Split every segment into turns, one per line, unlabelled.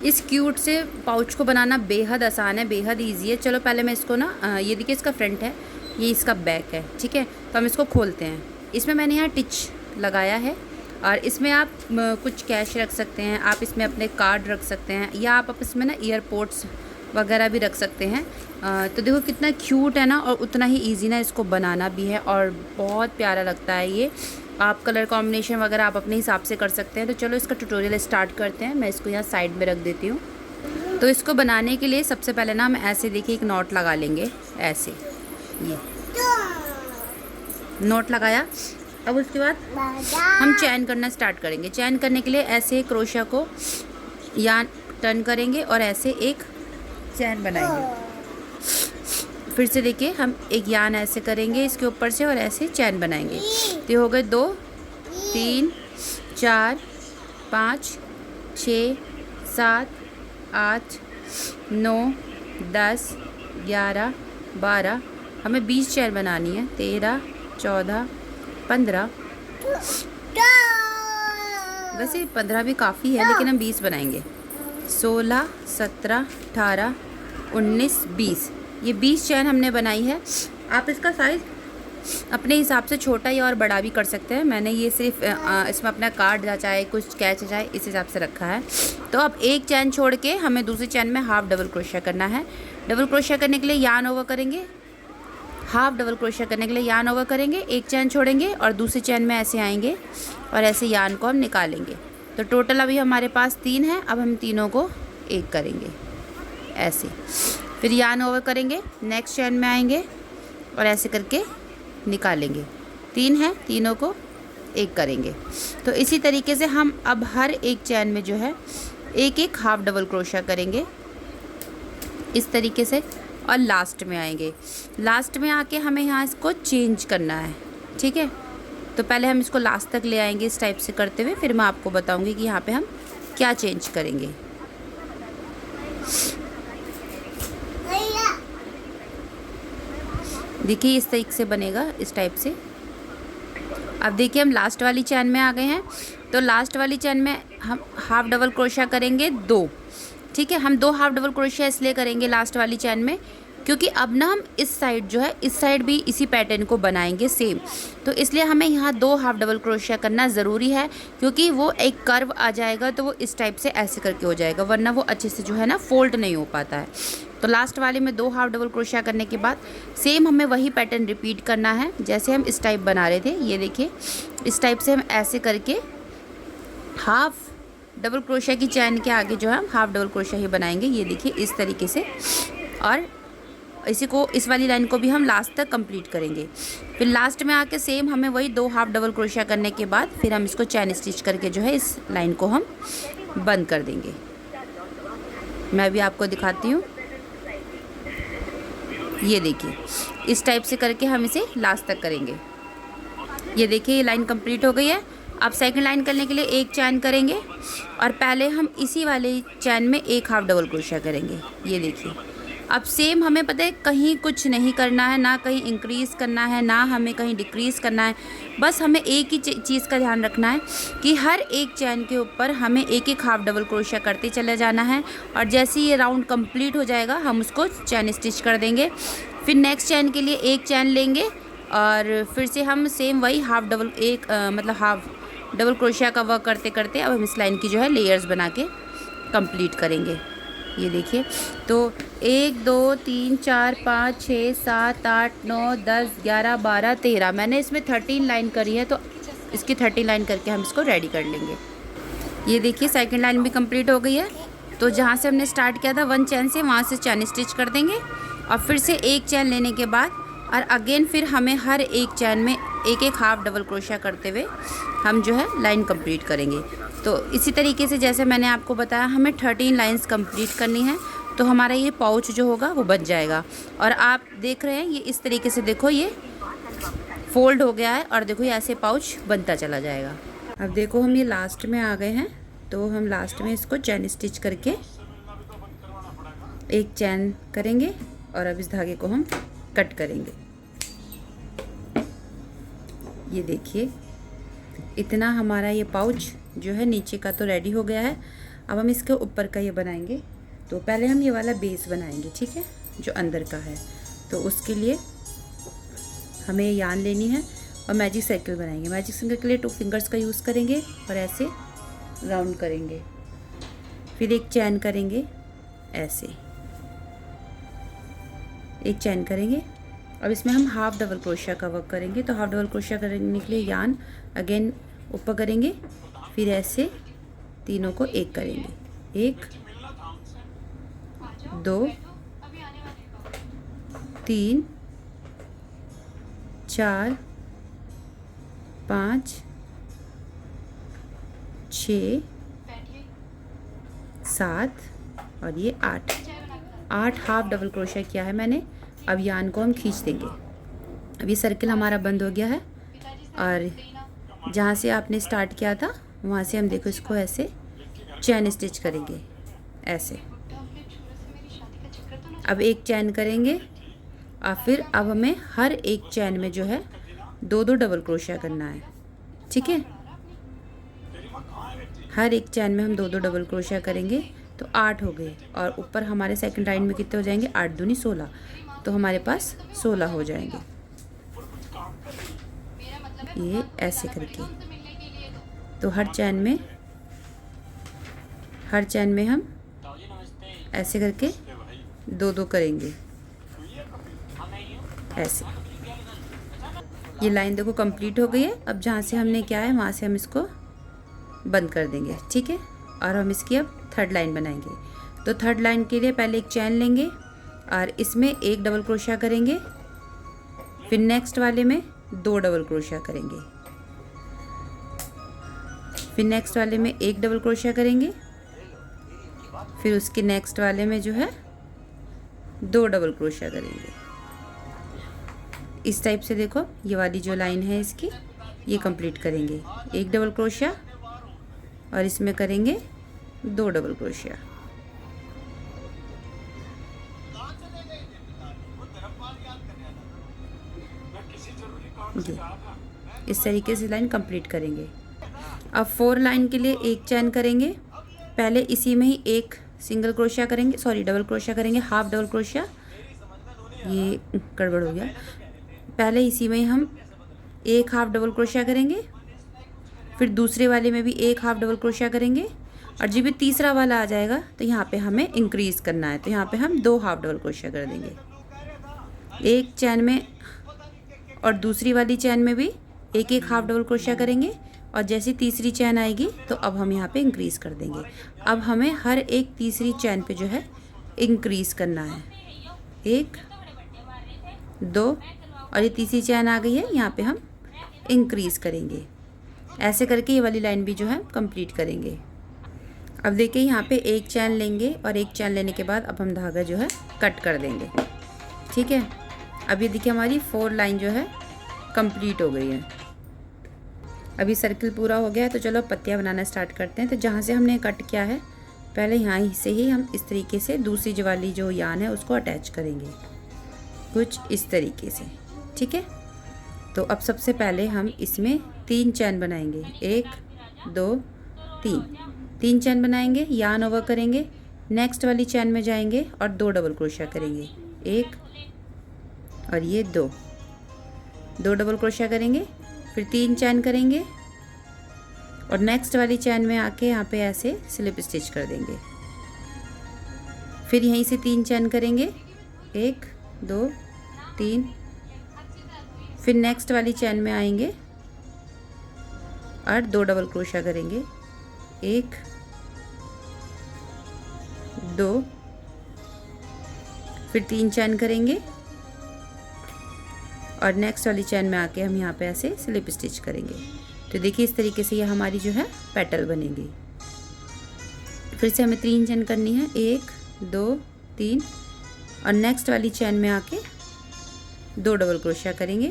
इस क्यूट से पाउच को बनाना बेहद आसान है, बेहद इजी है। चलो पहले मैं इसको ना ये देखिए इसका फ्रंट है, ये इसका बैक है, ठीक है। तो हम इसको खोलते हैं। इसमें मैंने यहाँ टिच लगाया है और इसमें आप कुछ कैश रख सकते हैं, आप इसमें अपने कार्ड रख सकते हैं, या आप इसमें ना ईयरपोड्स वगैरह भी रख सकते हैं। तो देखो कितना क्यूट है ना, और उतना ही इजी ना इसको बनाना भी है और बहुत प्यारा लगता है ये। आप कलर कॉम्बिनेशन वगैरह आप अपने हिसाब से कर सकते हैं। तो चलो इसका ट्यूटोरियल स्टार्ट करते हैं। मैं इसको यहाँ साइड में रख देती हूँ। तो इसको बनाने के लिए सबसे पहले ना हम ऐसे देखिए एक नॉट लगा लेंगे, ऐसे ये नॉट लगाया। अब उसके बाद हम चैन करना स्टार्ट करेंगे। चैन करने के लिए ऐसे क्रोशा को या टर्न करेंगे और ऐसे एक चैन बनाएंगे। फिर से देखिए हम एक यान ऐसे करेंगे इसके ऊपर से और ऐसे चैन बनाएंगे। तो ये हो गए 2 3 4 5 6 7 8 9 10 11 12, हमें 20 चैन बनानी है। 13 14 15, वैसे 15 भी काफ़ी है लेकिन हम 20 बनाएंगे। 16 17 18 19 20, ये 20 चैन हमने बनाई है। आप इसका साइज़ अपने हिसाब से छोटा या और बड़ा भी कर सकते हैं। मैंने ये सिर्फ इसमें अपना कार्ड या चाहे कुछ कैच चाहे इस हिसाब से रखा है। तो अब एक चैन छोड़ के हमें दूसरी चैन में हाफ डबल क्रोशिया करना है। डबल क्रोशिया करने के लिए यार्न ओवर करेंगे, हाफ डबल क्रोशिया करने के लिए यार्न ओवर करेंगे, एक चैन छोड़ेंगे और दूसरी चैन में ऐसे आएंगे और ऐसे यार्न को हम निकालेंगे। तो टोटल अभी हमारे पास 3 है। अब हम तीनों को एक करेंगे ऐसे, फिर यार्न ओवर करेंगे, नेक्स्ट चैन में आएंगे और ऐसे करके निकालेंगे। 3 है, तीनों को एक करेंगे। तो इसी तरीके से हम अब हर एक चैन में जो है एक एक हाफ डबल क्रोशिया करेंगे इस तरीके से, और लास्ट में आएंगे। लास्ट में आके हमें यहाँ इसको चेंज करना है, ठीक है। तो पहले हम इसको लास्ट तक ले आएंगे इस टाइप से करते हुए, फिर मैं आपको बताऊंगी कि यहाँ पे हम क्या चेंज करेंगे। देखिए इस तरीके से बनेगा, इस टाइप से। अब देखिए हम लास्ट वाली चैन में आ गए हैं। तो लास्ट वाली चैन में हम हाफ डबल क्रोशिया करेंगे 2, ठीक है। हम 2 हाफ डबल क्रोशिया इसलिए करेंगे लास्ट वाली चैन में क्योंकि अब ना हम इस साइड जो है, इस साइड भी इसी पैटर्न को बनाएंगे सेम। तो इसलिए हमें यहाँ 2 हाफ डबल क्रोशिया करना ज़रूरी है, क्योंकि वो एक कर्व आ जाएगा तो वो इस टाइप से ऐसे करके हो जाएगा, वरना वो अच्छे से जो है ना फोल्ड नहीं हो पाता है। तो लास्ट वाले में 2 हाफ डबल क्रोशिया करने के बाद सेम हमें वही पैटर्न रिपीट करना है जैसे हम इस टाइप बना रहे थे। ये देखिए इस टाइप से हम ऐसे करके हाफ डबल क्रोशिया की चैन के आगे जो है हम हाफ डबल क्रोशिया ही बनाएंगे। ये देखिए इस तरीके से, और इसी को, इस वाली लाइन को भी हम लास्ट तक कंप्लीट करेंगे। फिर लास्ट में आके सेम हमें वही 2 हाफ डबल क्रोशिया करने के बाद फिर हम इसको चैन स्टिच करके जो है इस लाइन को हम बंद कर देंगे। मैं भी आपको दिखाती हूँ। ये देखिए इस टाइप से करके हम इसे लास्ट तक करेंगे। ये देखिए ये लाइन कंप्लीट हो गई है। अब सेकंड लाइन करने के लिए एक चैन करेंगे और पहले हम इसी वाले चैन में एक हाफ डबल क्रोशिया करेंगे। ये देखिए अब सेम हमें पता है कहीं कुछ नहीं करना है, ना कहीं इंक्रीज़ करना है, ना हमें कहीं डिक्रीज़ करना है। बस हमें एक ही चीज़ का ध्यान रखना है कि हर एक चैन के ऊपर हमें एक एक हाफ डबल क्रोशिया करते चले जाना है, और जैसे ही ये राउंड कंप्लीट हो जाएगा हम उसको चैन स्टिच कर देंगे। फिर नेक्स्ट चैन के लिए एक चैन लेंगे और फिर से हम सेम वही हाफ डबल क्रोशिया का वर्क करते करते अब हम इस लाइन की जो है लेयर्स बना के कंप्लीट करेंगे। ये देखिए तो 1 2 3 4 5 6 7 8 9 10 11 12 13, मैंने इसमें 13 लाइन करी है, तो इसकी 13 लाइन करके हम इसको रेडी कर लेंगे। ये देखिए सेकंड लाइन भी कंप्लीट हो गई है। तो जहाँ से हमने स्टार्ट किया था 1 चैन से, वहाँ से चैन स्टिच कर देंगे और फिर से एक चैन लेने के बाद और अगेन फिर हमें हर एक चैन में एक एक हाफ डबल क्रोशिया करते हुए हम जो है लाइन कंप्लीट करेंगे। तो इसी तरीके से जैसे मैंने आपको बताया हमें 13 लाइंस कंप्लीट करनी है, तो हमारा ये पाउच जो होगा वो बन जाएगा। और आप देख रहे हैं ये इस तरीके से, देखो ये फोल्ड हो गया है और देखो ये ऐसे पाउच बनता चला जाएगा। अब देखो हम ये लास्ट में आ गए हैं, तो हम लास्ट में इसको चैन स्टिच करके एक चैन करेंगे और अब इस धागे को हम कट करेंगे। ये देखिए इतना हमारा ये पाउच जो है नीचे का तो रेडी हो गया है। अब हम इसके ऊपर का ये बनाएंगे। तो पहले हम ये वाला बेस बनाएंगे, ठीक है, जो अंदर का है। तो उसके लिए हमें यान लेनी है और मैजिक सर्कल बनाएंगे। मैजिक सर्कल के लिए 2 फिंगर्स का यूज़ करेंगे और ऐसे राउंड करेंगे, फिर एक चैन करेंगे, ऐसे एक चैन करेंगे। अब इसमें हम हाफ डबल क्रोशिया का वर्क करेंगे। तो हाफ डबल क्रोशिया करने के लिए यान अगेन ऊपर करेंगे, फिर ऐसे तीनों को एक करेंगे, 1 2 3 4 5 6 7 और ये 8 हाफ डबल क्रोशिया किया है मैंने। अब यान को हम खींच देंगे। अब ये सर्कल हमारा बंद हो गया है और जहाँ से आपने स्टार्ट किया था वहाँ से हम देखो इसको ऐसे चैन स्टिच करेंगे, ऐसे। अब एक चैन करेंगे और फिर अब हमें हर एक चैन में जो है 2 डबल क्रोशिया करना है, ठीक है। हर एक चैन में हम 2 डबल क्रोशिया करेंगे तो 8 हो गए और ऊपर हमारे सेकंड लाइन में कितने हो जाएंगे, 8 दूनी 16, तो हमारे पास 16 हो जाएंगे। ये ऐसे करके तो हर चैन में हम ऐसे करके 2 करेंगे, ऐसे। ये लाइन देखो कंप्लीट हो गई है। अब जहाँ से हमने क्या है वहाँ से हम इसको बंद कर देंगे, ठीक है। और हम इसकी अब थर्ड लाइन बनाएंगे। तो थर्ड लाइन के लिए पहले एक चैन लेंगे और इसमें 1 डबल क्रोशिया करेंगे, फिर नेक्स्ट वाले में 2 डबल क्रोशिया करेंगे, फिर नेक्स्ट वाले में 1 डबल क्रोशिया करेंगे, फिर उसके नेक्स्ट वाले में जो है 2 डबल क्रोशिया करेंगे। इस टाइप से देखो ये वाली जो लाइन है इसकी ये कंप्लीट करेंगे। 1 डबल क्रोशिया और इसमें करेंगे 2 डबल क्रोशिया। इस तरीके से लाइन कंप्लीट करेंगे। अब 4 लाइन के लिए एक चैन करेंगे, पहले इसी में ही एक सिंगल क्रोशिया करेंगे, सॉरी डबल क्रोशिया करेंगे, हाफ डबल क्रोशिया, ये गड़बड़ हो गया। पहले इसी में हम एक हाफ डबल क्रोशिया करेंगे, फिर दूसरे वाले में भी एक हाफ डबल क्रोशिया करेंगे और जब भी तीसरा वाला आ जाएगा तो यहाँ पे हमें इंक्रीज़ करना है। तो यहाँ पे हम 2 हाफ डबल क्रोशिया कर देंगे, एक चैन में और दूसरी वाली चैन में भी एक हाफ डबल क्रोशिया करेंगे और जैसी तीसरी चैन आएगी तो अब हम यहाँ पे इंक्रीज़ कर देंगे। अब हमें हर एक तीसरी चैन पे जो है इंक्रीज़ करना है, 1 2 और ये तीसरी चैन आ गई है, यहाँ पे हम इंक्रीज़ करेंगे। ऐसे करके ये वाली लाइन भी जो है कंप्लीट करेंगे। अब देखिए यहाँ पे एक चैन लेंगे और एक चैन लेने के बाद अब हम धागा जो है कट कर देंगे, ठीक है। अब ये देखिए हमारी 4 लाइन जो है कंप्लीट हो गई है। अभी सर्कल पूरा हो गया है तो चलो पत्तियाँ बनाना स्टार्ट करते हैं। तो जहाँ से हमने कट किया है पहले यहाँ से ही हम इस तरीके से दूसरी जो वाली जो यान है उसको अटैच करेंगे, कुछ इस तरीके से, ठीक है। तो अब सबसे पहले हम इसमें 3 चैन बनाएंगे, 1 2 3 चैन बनाएंगे, यान ओवर करेंगे, नेक्स्ट वाली चैन में जाएंगे और 2 डबल क्रोशिया करेंगे, 1 और ये 2 डबल क्रोशिया करेंगे, फिर 3 चैन करेंगे और नेक्स्ट वाली चैन में आके यहाँ पे ऐसे स्लिप स्टिच कर देंगे। फिर यहीं से 3 चैन करेंगे, 1 2 3, फिर नेक्स्ट वाली चैन में आएंगे और 2 डबल क्रोशिया करेंगे, 1 2, फिर 3 चैन करेंगे और नेक्स्ट वाली चैन में आके हम यहाँ पे ऐसे स्लिप स्टिच करेंगे। तो देखिए इस तरीके से ये हमारी जो है पेटल बनेगी। फिर से हमें 3 चैन करनी है, 1 2 3 और नेक्स्ट वाली चैन में आके 2 डबल क्रोशिया करेंगे,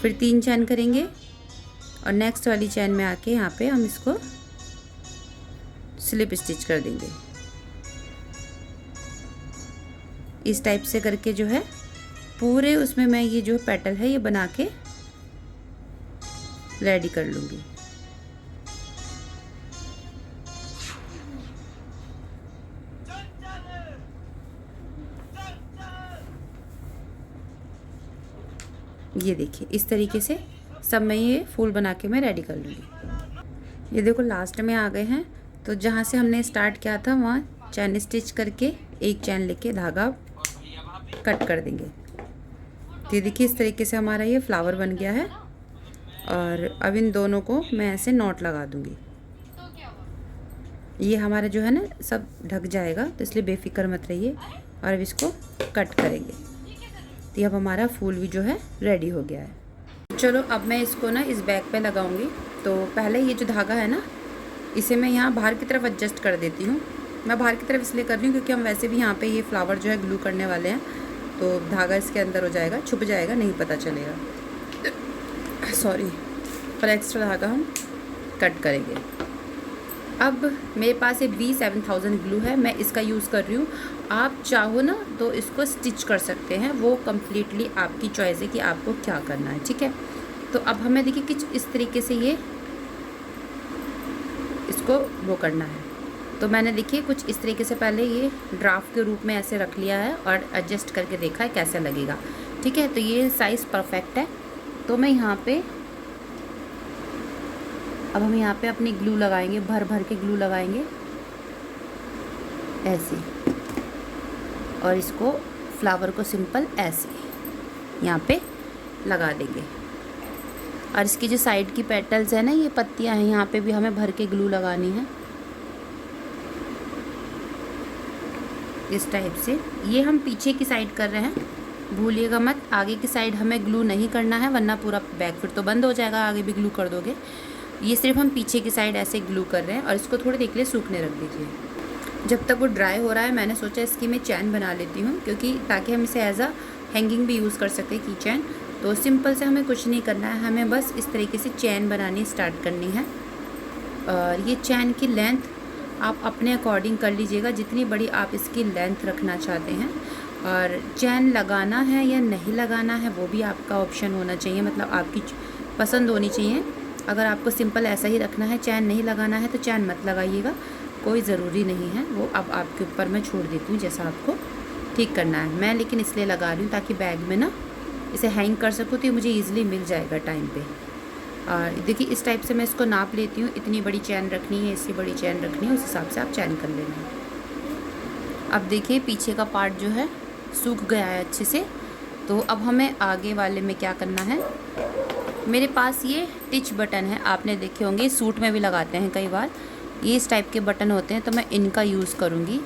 फिर 3 चैन करेंगे और नेक्स्ट वाली चैन में आके यहाँ पे हम इसको स्लिप स्टिच कर देंगे। इस टाइप से करके जो है पूरे उसमें मैं ये जो पेटल है ये बना के रेडी कर लूँगी। ये देखिए इस तरीके से सब मैं ये फूल बना के मैं रेडी कर लूँगी। ये देखो लास्ट में आ गए हैं, तो जहाँ से हमने स्टार्ट किया था वहाँ चैन स्टिच करके एक चैन लेके धागा कट कर देंगे। तो ये देखिए इस तरीके से हमारा ये फ्लावर बन गया है। और अब इन दोनों को मैं ऐसे नॉट लगा दूँगी। ये हमारा जो है ना सब ढक जाएगा, तो इसलिए बेफिक्र मत रहिए। और अब इसको कट करेंगे। तो अब हमारा फूल भी जो है रेडी हो गया है। चलो अब मैं इसको ना इस बैग पे लगाऊंगी। तो पहले ये जो धागा है ना, इसे मैं यहाँ बाहर की तरफ एडजस्ट कर देती हूँ। मैं बाहर की तरफ इसलिए कर रही हूँ क्योंकि हम वैसे भी यहाँ पे ये फ्लावर जो है ग्लू करने वाले हैं, तो धागा इसके अंदर हो जाएगा, छुप जाएगा, नहीं पता चलेगा। सॉरी, पर एक्स्ट्रा धागा हम कट करेंगे। अब मेरे पास ये B7000 ग्लू है, मैं इसका यूज़ कर रही हूँ। आप चाहो ना तो इसको स्टिच कर सकते हैं, वो कम्प्लीटली आपकी चॉइस है कि आपको क्या करना है, ठीक है। तो अब हमें देखिए कि इस तरीके से ये इसको वो करना है। तो मैंने देखिए कुछ इस तरीके से पहले ये ड्राफ्ट के रूप में ऐसे रख लिया है और एडजस्ट करके देखा है कैसा लगेगा, ठीक है। तो ये साइज़ परफेक्ट है। तो मैं यहाँ पे अब हम यहाँ पे अपनी ग्लू लगाएंगे, भर भर के ग्लू लगाएंगे ऐसे, और इसको फ्लावर को सिंपल ऐसे यहाँ पे लगा देंगे। और इसकी जो साइड की पेटल्स है ना, ये पत्तियाँ हैं, यहाँ पे भी हमें भर के ग्लू लगानी है इस टाइप से। ये हम पीछे की साइड कर रहे हैं, भूलिएगा मत, आगे की साइड हमें ग्लू नहीं करना है, वरना पूरा बैग फिर तो बंद हो जाएगा, आगे भी ग्लू कर दोगे। ये सिर्फ हम पीछे की साइड ऐसे ग्लू कर रहे हैं। और इसको थोड़ी देर के लिए सूखने रख दीजिए। जब तक वो ड्राई हो रहा है मैंने सोचा इसकी मैं चैन बना लेती हूँ, क्योंकि ताकि हम इसे एज अ हैंगिंग भी यूज़ कर सकते हैं, की चैन। तो सिंपल से हमें कुछ नहीं करना है, हमें बस इस तरीके से चैन बनानी स्टार्ट करनी है। और ये चैन की लेंथ आप अपने अकॉर्डिंग कर लीजिएगा, जितनी बड़ी आप इसकी लेंथ रखना चाहते हैं। और चैन लगाना है या नहीं लगाना है वो भी आपका ऑप्शन होना चाहिए, मतलब आपकी पसंद होनी चाहिए। अगर आपको सिंपल ऐसा ही रखना है, चैन नहीं लगाना है, तो चैन मत लगाइएगा, कोई ज़रूरी नहीं है। वो अब आपके ऊपर मैं छोड़ देती हूँ, जैसा आपको ठीक करना है। मैं लेकिन इसलिए लगा रही हूँ ताकि बैग में ना इसे हैंग कर सकूँ, तो ये मुझे ईज़िली मिल जाएगा टाइम पे। और देखिए इस टाइप से मैं इसको नाप लेती हूँ, इतनी बड़ी चैन रखनी है, इससे बड़ी चैन रखनी है, उस हिसाब से आप चैन कर लेना। अब देखिए पीछे का पार्ट जो है सूख गया है अच्छे से। तो अब हमें आगे वाले में क्या करना है, मेरे पास ये टिच बटन है, आपने देखे होंगे, सूट में भी लगाते हैं कई बार, ये इस टाइप के बटन होते हैं, तो मैं इनका यूज़ करूँगी।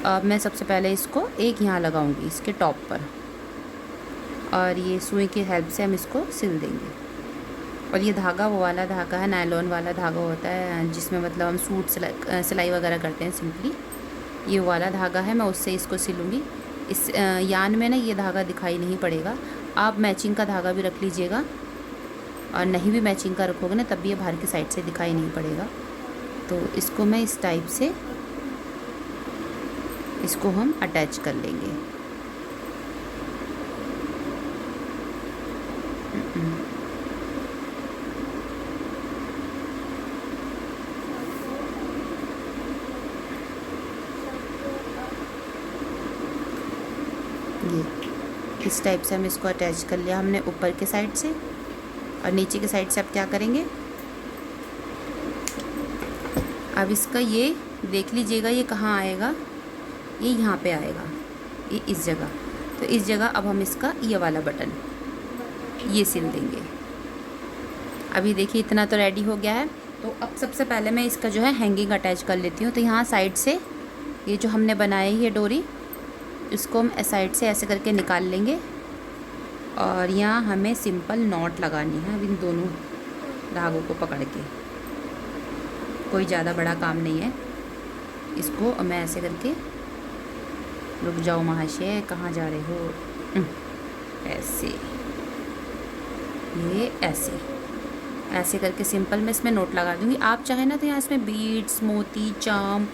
अब मैं सबसे पहले इसको एक यहाँ लगाऊंगी इसके टॉप पर, और ये सुई की हेल्प से हम इसको सिल देंगे। और ये धागा वो वाला धागा है, नायलॉन वाला धागा होता है, जिसमें मतलब हम सूट सिलाई वगैरह करते हैं सिंपली, ये वाला धागा है, मैं उससे इसको सिलूँगी। इस यान में ना ये धागा दिखाई नहीं पड़ेगा, आप मैचिंग का धागा भी रख लीजिएगा, और नहीं भी मैचिंग का रखोगे ना तब भी ये बाहर की साइड से दिखाई नहीं पड़ेगा। तो इसको मैं इस टाइप से इसको हम अटैच कर लेंगे। ये इस टाइप से हम इसको अटैच कर लिया हमने ऊपर के साइड से, और नीचे के साइड से अब क्या करेंगे, अब इसका ये देख लीजिएगा ये कहाँ आएगा, ये यहाँ पे आएगा, ये इस जगह। तो इस जगह अब हम इसका ये वाला बटन ये सिल देंगे। अभी देखिए इतना तो रेडी हो गया है। तो अब सबसे पहले मैं इसका जो है हैंगिंग अटैच कर लेती हूँ। तो यहाँ साइड से ये जो हमने बनाई है डोरी, इसको हम साइड से ऐसे करके निकाल लेंगे, और यहाँ हमें सिंपल नॉट लगानी है अब इन दोनों धागों को पकड़ के। कोई ज़्यादा बड़ा काम नहीं है। इसको मैं ऐसे करके, रुक जाओ महाशय कहाँ जा रहे हो, ऐसे, ये ऐसे ऐसे करके सिंपल मैं इसमें नोट लगा दूँगी। आप चाहे ना तो यहाँ इसमें बीड्स, मोती, चाम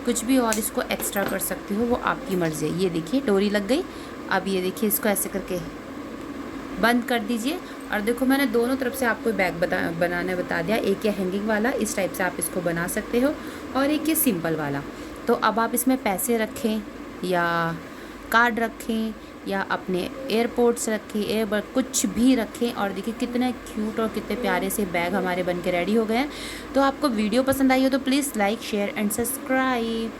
कुछ भी और इसको एक्स्ट्रा कर सकते हो, वो आपकी मर्ज़ी है। ये देखिए डोरी लग गई। अब ये देखिए इसको ऐसे करके बंद कर दीजिए। और देखो मैंने दोनों तरफ से आपको बैग बनाना बता दिया। एक ये हैंगिंग वाला, इस टाइप से आप इसको बना सकते हो, और एक ये सिंपल वाला। तो अब आप इसमें पैसे रखें या कार्ड रखें या अपने एयरपोर्ट्स रखें, एयरबड कुछ भी रखें। और देखिए कितने क्यूट और कितने प्यारे से बैग हमारे बन के रेडी हो गए हैं। तो आपको वीडियो पसंद आई हो तो please like share and subscribe.